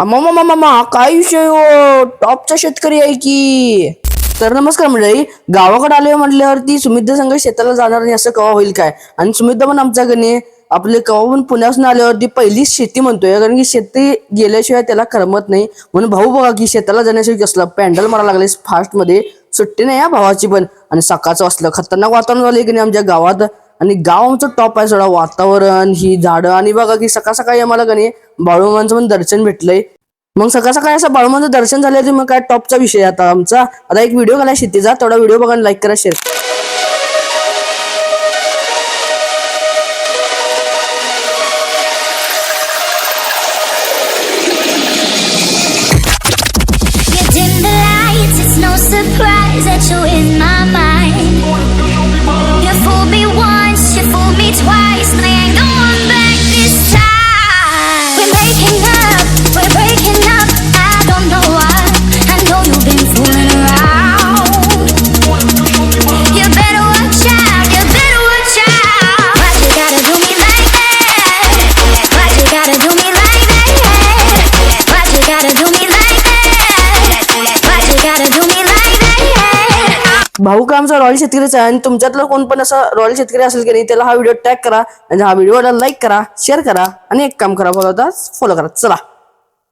मामा काय विषय हो. टॉपचा शेतकरी आहे की. तर नमस्कार मंडळी. गावाकडे आलोय म्हटल्यावरती सुमित संघ शेताला जाणार नाही असं कवा होईल काय. आणि सुमित पण आमच्या गणे आपले कवा पण पुण्यापासून आल्यावरती पहिलीच शेती म्हणतोय, कारण की शेती गेल्याशिवाय त्याला करमत नाही. म्हणून भाऊ बघा की शेताला जाण्यासाठी कसला पॅन्डल मारा लागले फास्ट मध्ये. सुट्टी नाही या भावाची पण. आणि सकाळचं असलं खतरनाक वातावरण झालंय की नाही आमच्या गावात. आणि गाव आमचं टॉप आहे सोडा. वातावरण ही झाडं आणि बघा की सकाळ सकाळी आम्हाला गणे बाळूमामांचं पण दर्शन भेटलंय. मग सकाळ सकाळी असं बाळूमामाचं दर्शन झालं की मग काय टॉपचा विषय आता आमचा. आता एक व्हिडिओ घालाय शेतीचा, तेवढा व्हिडिओ बघा, लाईक करा, share. You dim the lights, it's no surprise that you're in my mind. You fooled me once, you fooled me twice, but I ain't going back this time. We're breaking up, I don't know why. I know you've been fooling around. You better watch out, you better watch out. Why you gotta do me like that? Why you gotta do me like that? Why you gotta do me like that? Why you gotta do me like that? भाऊ का आमचा royal शेतकरीचा आहे. आणि तुमच्यातलं कोण पण असा royal शेतकरी असेल की नाही, त्याला हा व्हिडिओ टॅग करा आणि हा व्हिडिओला लाईक करा, शेअर करा आणि एक काम करा, फॉलो करा. चला.